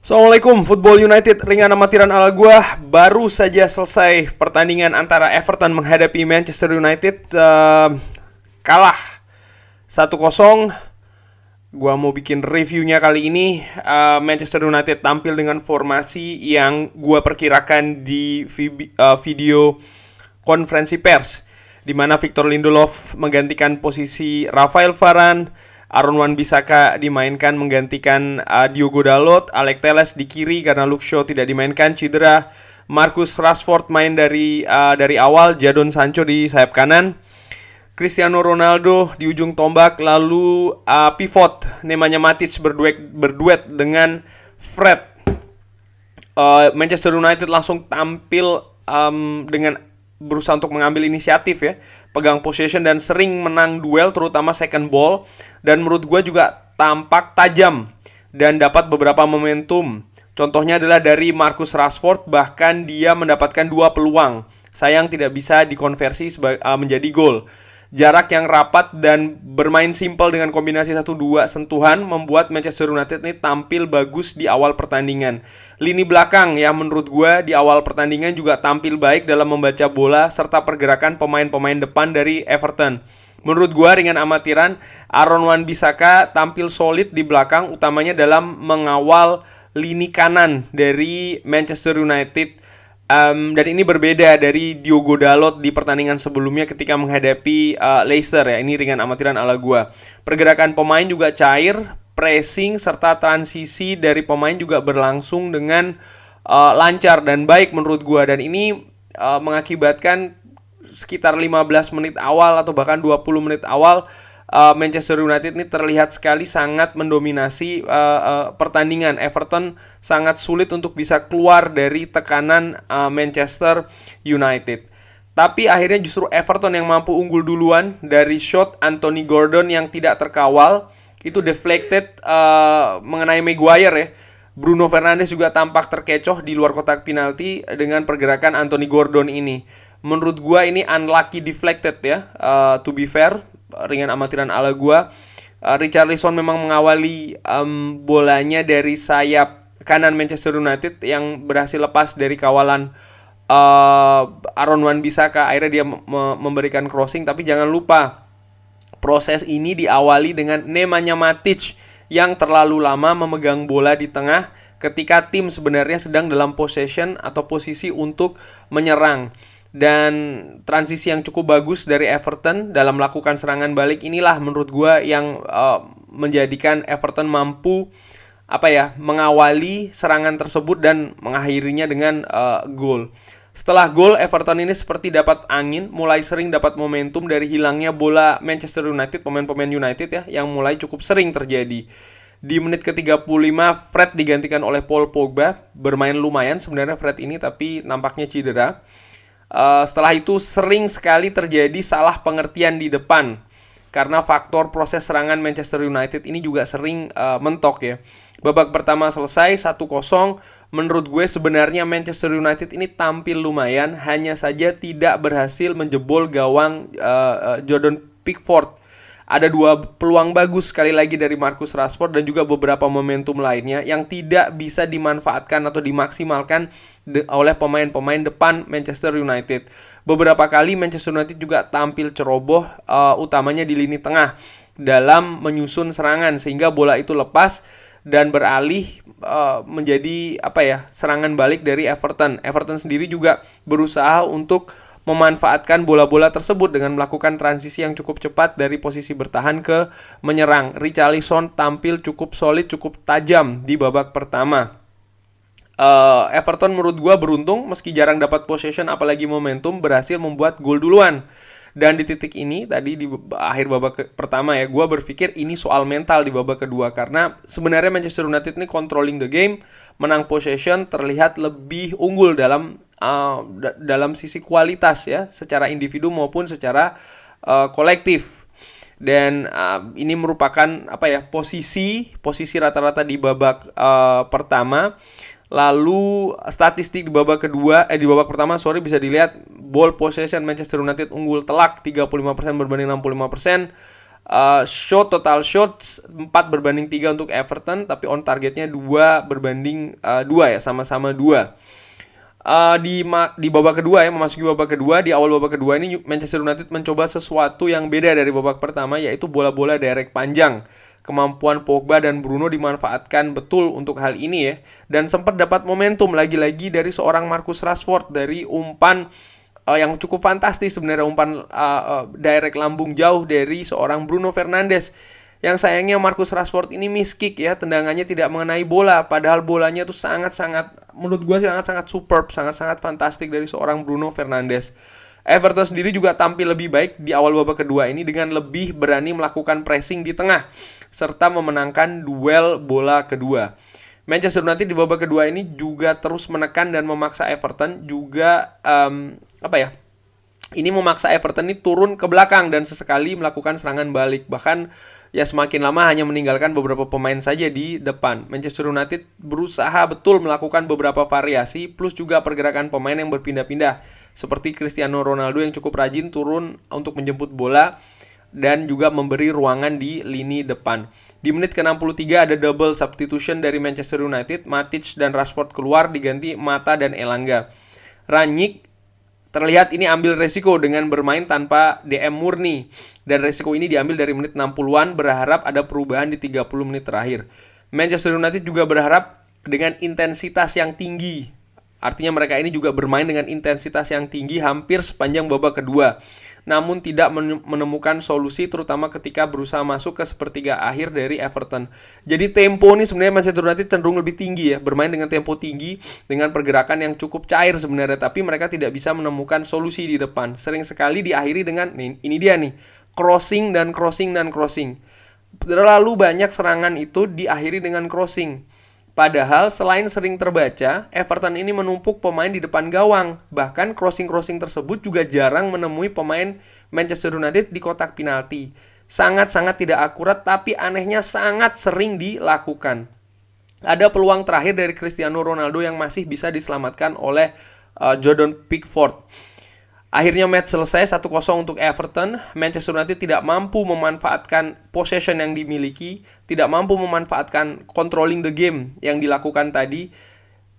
Assalamualaikum, Football United ringan amatiran ala gua. Baru saja selesai pertandingan antara Everton menghadapi Manchester United. Kalah 1-0. Gua mau bikin reviewnya kali ini. Manchester United tampil dengan formasi yang gua perkirakan di video konferensi pers, di mana Victor Lindelof menggantikan posisi Rafael Varane, Aaron Wan-Bissaka dimainkan menggantikan Diogo Dalot, Alex Telles di kiri karena Luke Shaw tidak dimainkan cedera, Marcus Rashford main dari awal, Jadon Sancho di sayap kanan, Cristiano Ronaldo di ujung tombak, lalu pivot Nemanja Matic berduet dengan Fred. Manchester United langsung tampil dengan berusaha untuk mengambil inisiatif ya, pegang possession dan sering menang duel terutama second ball, dan menurut gue juga tampak tajam dan dapat beberapa momentum. Contohnya adalah dari Marcus Rashford, bahkan dia mendapatkan 2 peluang, sayang tidak bisa dikonversi menjadi gol. Jarak yang rapat dan bermain simpel dengan kombinasi 1-2 sentuhan membuat Manchester United ini tampil bagus di awal pertandingan. Lini belakang yang menurut gue di awal pertandingan juga tampil baik dalam membaca bola serta pergerakan pemain-pemain depan dari Everton. Menurut gue ringan amatiran, Aaron Wan-Bissaka tampil solid di belakang, utamanya dalam mengawal lini kanan dari Manchester United. Dan ini berbeda dari Diogo Dalot di pertandingan sebelumnya ketika menghadapi Leicester ya. Ini ringan amatiran ala gua. Pergerakan pemain juga cair, pressing serta transisi dari pemain juga berlangsung dengan lancar dan baik menurut gua. Dan ini mengakibatkan sekitar 15 menit awal atau bahkan 20 menit awal Manchester United ini terlihat sekali sangat mendominasi pertandingan. Everton sangat sulit untuk bisa keluar dari tekanan Manchester United. Tapi akhirnya justru Everton yang mampu unggul duluan dari shot Anthony Gordon yang tidak terkawal. Itu deflected mengenai Maguire ya. Bruno Fernandes juga tampak terkecoh di luar kotak penalti dengan pergerakan Anthony Gordon ini. Menurut gua ini unlucky deflected ya, to be fair, ringan amatiran ala gua. Richarlison memang mengawali bolanya dari sayap kanan Manchester United yang berhasil lepas dari kawalan Aaron Wan-Bissaka. Akhirnya dia memberikan crossing, tapi jangan lupa proses ini diawali dengan Nemanja Matic yang terlalu lama memegang bola di tengah ketika tim sebenarnya sedang dalam possession atau posisi untuk menyerang. Dan transisi yang cukup bagus dari Everton dalam melakukan serangan balik inilah menurut gue yang menjadikan Everton mampu mengawali serangan tersebut dan mengakhirinya dengan gol. Setelah gol, Everton ini seperti dapat angin, mulai sering dapat momentum dari hilangnya bola Manchester United, pemain-pemain United ya, yang mulai cukup sering terjadi. Di menit ke-35, Fred digantikan oleh Paul Pogba, bermain lumayan sebenarnya Fred ini, tapi nampaknya cedera. Setelah itu sering sekali terjadi salah pengertian di depan karena faktor proses serangan Manchester United ini juga sering mentok ya. Babak pertama selesai 1-0. Menurut gue sebenarnya Manchester United ini tampil lumayan, hanya saja tidak berhasil menjebol gawang Jordan Pickford. Ada 2 peluang bagus sekali lagi dari Marcus Rashford dan juga beberapa momentum lainnya yang tidak bisa dimanfaatkan atau dimaksimalkan oleh pemain-pemain depan Manchester United. Beberapa kali Manchester United juga tampil ceroboh, utamanya di lini tengah dalam menyusun serangan sehingga bola itu lepas dan beralih menjadi serangan balik dari Everton. Everton sendiri juga berusaha untuk memanfaatkan bola-bola tersebut dengan melakukan transisi yang cukup cepat dari posisi bertahan ke menyerang. Richarlison tampil cukup solid, cukup tajam di babak pertama. Everton menurut gue beruntung meski jarang dapat possession apalagi momentum, berhasil membuat gol duluan. Dan di titik ini tadi di akhir babak pertama ya, gue berpikir ini soal mental di babak kedua karena sebenarnya Manchester United ini controlling the game, menang possession, terlihat lebih unggul dalam sisi kualitas ya, secara individu maupun secara kolektif. Dan ini merupakan posisi rata-rata di babak pertama. Lalu statistik di babak pertama bisa dilihat ball possession Manchester United unggul telak 35% berbanding 65%. Total shots 4/3 untuk Everton, tapi on targetnya 2/2 ya, sama-sama 2. Di babak kedua ya, memasuki babak kedua, di awal babak kedua ini Manchester United mencoba sesuatu yang beda dari babak pertama, yaitu bola-bola direct panjang. Kemampuan Pogba dan Bruno dimanfaatkan betul untuk hal ini ya, dan sempat dapat momentum lagi-lagi dari seorang Marcus Rashford dari umpan yang cukup fantastis sebenarnya, umpan direct lambung jauh dari seorang Bruno Fernandes. Yang sayangnya Marcus Rashford ini miss kick ya, tendangannya tidak mengenai bola, padahal bolanya tuh sangat-sangat, menurut gue sangat-sangat superb, sangat-sangat fantastik dari seorang Bruno Fernandes. Everton sendiri juga tampil lebih baik di awal babak kedua ini dengan lebih berani melakukan pressing di tengah serta memenangkan duel bola kedua. Manchester United di babak kedua ini juga terus menekan dan memaksa Everton juga ini memaksa Everton ini turun ke belakang dan sesekali melakukan serangan balik. Bahkan ya semakin lama hanya meninggalkan beberapa pemain saja di depan. Manchester United berusaha betul melakukan beberapa variasi plus juga pergerakan pemain yang berpindah-pindah. Seperti Cristiano Ronaldo yang cukup rajin turun untuk menjemput bola dan juga memberi ruangan di lini depan. Di menit ke-63 ada double substitution dari Manchester United. Matic dan Rashford keluar diganti Mata dan Elanga. Rangnick terlihat ini ambil resiko dengan bermain tanpa DM murni. Dan resiko ini diambil dari menit 60-an, berharap ada perubahan di 30 menit terakhir. Manchester United juga berharap dengan intensitas yang tinggi. Artinya mereka ini juga bermain dengan intensitas yang tinggi hampir sepanjang babak kedua. Namun tidak menemukan solusi, terutama ketika berusaha masuk ke sepertiga akhir dari Everton. Jadi tempo ini sebenarnya Manchester United cenderung lebih tinggi ya, bermain dengan tempo tinggi dengan pergerakan yang cukup cair sebenarnya, tapi mereka tidak bisa menemukan solusi di depan. Sering sekali diakhiri dengan ini dia nih, crossing. Terlalu banyak serangan itu diakhiri dengan crossing. Padahal selain sering terbaca, Everton ini menumpuk pemain di depan gawang. Bahkan crossing-crossing tersebut juga jarang menemui pemain Manchester United di kotak penalti. Sangat-sangat tidak akurat, tapi anehnya sangat sering dilakukan. Ada peluang terakhir dari Cristiano Ronaldo yang masih bisa diselamatkan oleh Jordan Pickford. Akhirnya match selesai 1-0 untuk Everton. Manchester United tidak mampu memanfaatkan possession yang dimiliki, tidak mampu memanfaatkan controlling the game yang dilakukan tadi,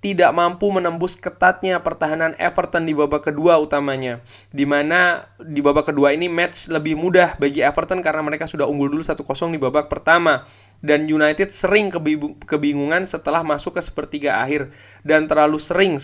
tidak mampu menembus ketatnya pertahanan Everton di babak kedua utamanya. Di mana di babak kedua ini match lebih mudah bagi Everton karena mereka sudah unggul dulu 1-0 di babak pertama. Dan United sering kebingungan setelah masuk ke sepertiga akhir. Dan terlalu sering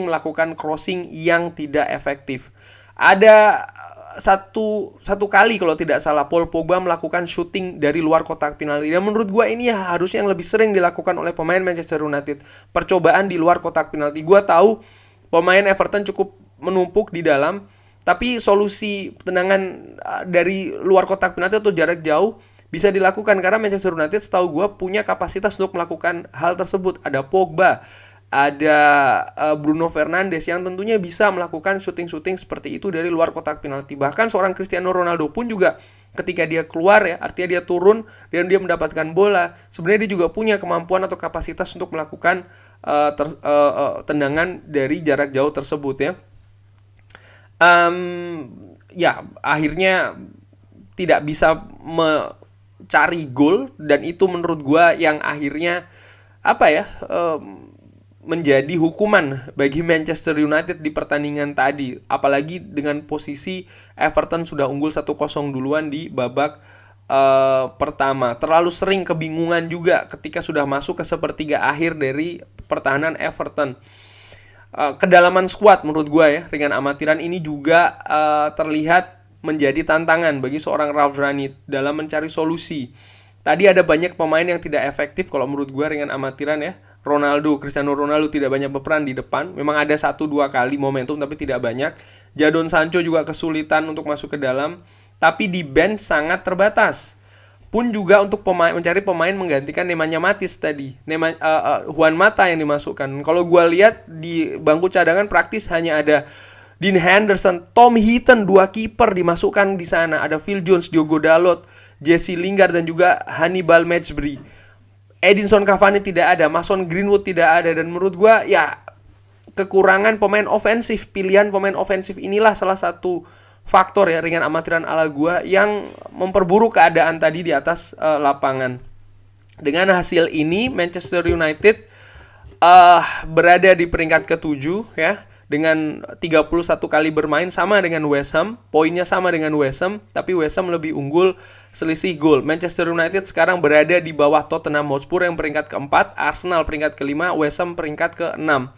melakukan crossing yang tidak efektif. Ada satu kali kalau tidak salah Paul Pogba melakukan shooting dari luar kotak penalti. Dan menurut gue ini ya harusnya yang lebih sering dilakukan oleh pemain Manchester United. Percobaan di luar kotak penalti. Gue tahu pemain Everton cukup menumpuk di dalam, tapi solusi tendangan dari luar kotak penalti atau jarak jauh bisa dilakukan karena Manchester United setahu gue punya kapasitas untuk melakukan hal tersebut. Ada Pogba, ada Bruno Fernandes yang tentunya bisa melakukan syuting-syuting seperti itu dari luar kotak penalti. Bahkan seorang Cristiano Ronaldo pun juga ketika dia keluar ya, artinya dia turun dan dia mendapatkan bola, sebenarnya dia juga punya kemampuan atau kapasitas untuk melakukan tendangan dari jarak jauh tersebut ya. Akhirnya tidak bisa cari gol, dan itu menurut gue yang akhirnya menjadi hukuman bagi Manchester United di pertandingan tadi. Apalagi dengan posisi Everton sudah unggul 1-0 duluan di babak pertama. Terlalu sering kebingungan juga ketika sudah masuk ke sepertiga akhir dari pertahanan Everton. Kedalaman skuad menurut gue ya, dengan amatiran ini juga terlihat menjadi tantangan bagi seorang Ralf Rangnick dalam mencari solusi. Tadi ada banyak pemain yang tidak efektif kalau menurut gue dengan amatiran ya. Cristiano Ronaldo tidak banyak berperan di depan. Memang ada 1-2 kali momentum tapi tidak banyak. Jadon Sancho juga kesulitan untuk masuk ke dalam. Tapi di bench sangat terbatas. Pun juga untuk mencari pemain menggantikan Nemanja Matic tadi. Juan Mata yang dimasukkan. Kalau gue lihat di bangku cadangan praktis hanya ada Dean Henderson, Tom Heaton, 2 kiper dimasukkan di sana. Ada Phil Jones, Diogo Dalot, Jesse Lingard dan juga Hannibal Mejbri. Edinson Cavani tidak ada, Mason Greenwood tidak ada, dan menurut gue ya kekurangan pemain ofensif, pilihan pemain ofensif inilah salah satu faktor ya, ringan amatiran ala gua yang memperburuk keadaan tadi di atas lapangan. Dengan hasil ini Manchester United berada di peringkat ke-7 ya, dengan 31 kali bermain sama dengan West Ham, poinnya sama dengan West Ham, tapi West Ham lebih unggul selisih gol. Manchester United sekarang berada di bawah Tottenham Hotspur yang peringkat ke-4, Arsenal peringkat ke-5, West Ham peringkat ke-6.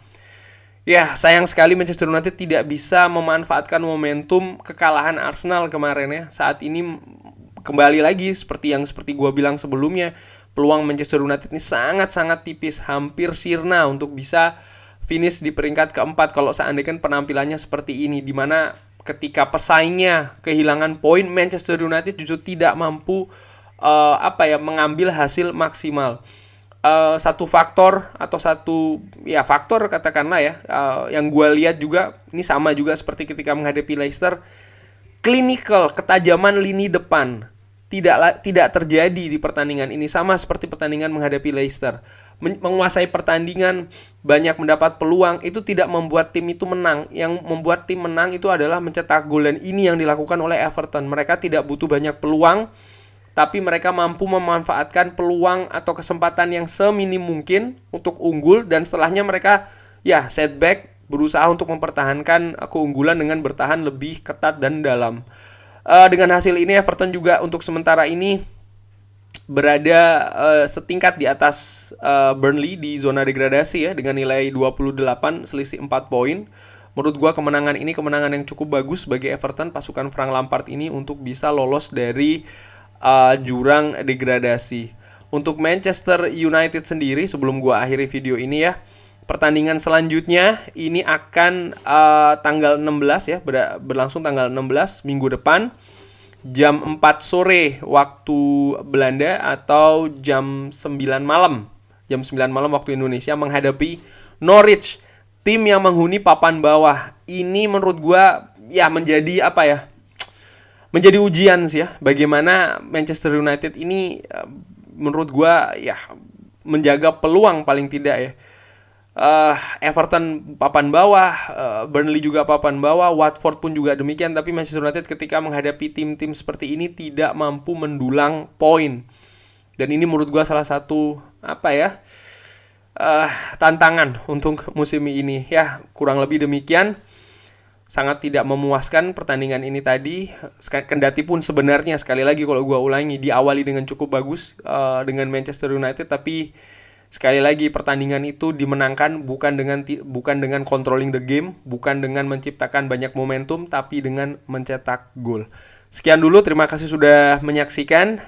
Ya, sayang sekali Manchester United tidak bisa memanfaatkan momentum kekalahan Arsenal kemarin ya. Saat ini kembali lagi seperti gua bilang sebelumnya, peluang Manchester United ini sangat-sangat tipis, hampir sirna untuk bisa finish di peringkat ke-4 kalau seandainya penampilannya seperti ini, dimana ketika pesaingnya kehilangan poin, Manchester United justru tidak mampu mengambil hasil maksimal. Satu faktor atau faktor katakanlah ya, yang gue lihat juga ini sama juga seperti ketika menghadapi Leicester, clinical, ketajaman lini depan tidak terjadi di pertandingan ini, sama seperti pertandingan menghadapi Leicester. Menguasai pertandingan, banyak mendapat peluang, itu tidak membuat tim itu menang. Yang membuat tim menang itu adalah mencetak gol, dan ini yang dilakukan oleh Everton. Mereka tidak butuh banyak peluang, tapi mereka mampu memanfaatkan peluang atau kesempatan yang seminim mungkin untuk unggul, dan setelahnya mereka setback, berusaha untuk mempertahankan keunggulan dengan bertahan lebih ketat dan dalam. Dengan hasil ini Everton juga untuk sementara ini berada setingkat di atas Burnley di zona degradasi ya, dengan nilai 28 selisih 4 poin. Menurut gua kemenangan ini kemenangan yang cukup bagus bagi Everton, pasukan Frank Lampard ini, untuk bisa lolos dari jurang degradasi. Untuk Manchester United sendiri, sebelum gua akhiri video ini ya, pertandingan selanjutnya ini akan tanggal 16 ya, berlangsung tanggal 16 minggu depan, jam 4 sore waktu Belanda atau jam 9 malam. Jam 9 malam waktu Indonesia, menghadapi Norwich, tim yang menghuni papan bawah. Ini menurut gua menjadi menjadi ujian sih ya, bagaimana Manchester United ini menurut gua menjaga peluang paling tidak ya. Everton papan bawah, Burnley juga papan bawah, Watford pun juga demikian. Tapi Manchester United ketika menghadapi tim-tim seperti ini tidak mampu mendulang poin. Dan ini menurut gue salah satu tantangan untuk musim ini. Ya, kurang lebih demikian. Sangat tidak memuaskan pertandingan ini tadi. Kendati pun sebenarnya sekali lagi kalau gue ulangi, diawali dengan cukup bagus dengan Manchester United, tapi sekali lagi pertandingan itu dimenangkan bukan dengan controlling the game, bukan dengan menciptakan banyak momentum, tapi dengan mencetak gol. Sekian dulu, terima kasih sudah menyaksikan.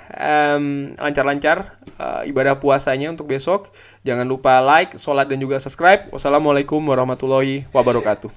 Lancar-lancar ibadah puasanya untuk besok. Jangan lupa like, sholat, dan juga subscribe. Wassalamualaikum warahmatullahi wabarakatuh.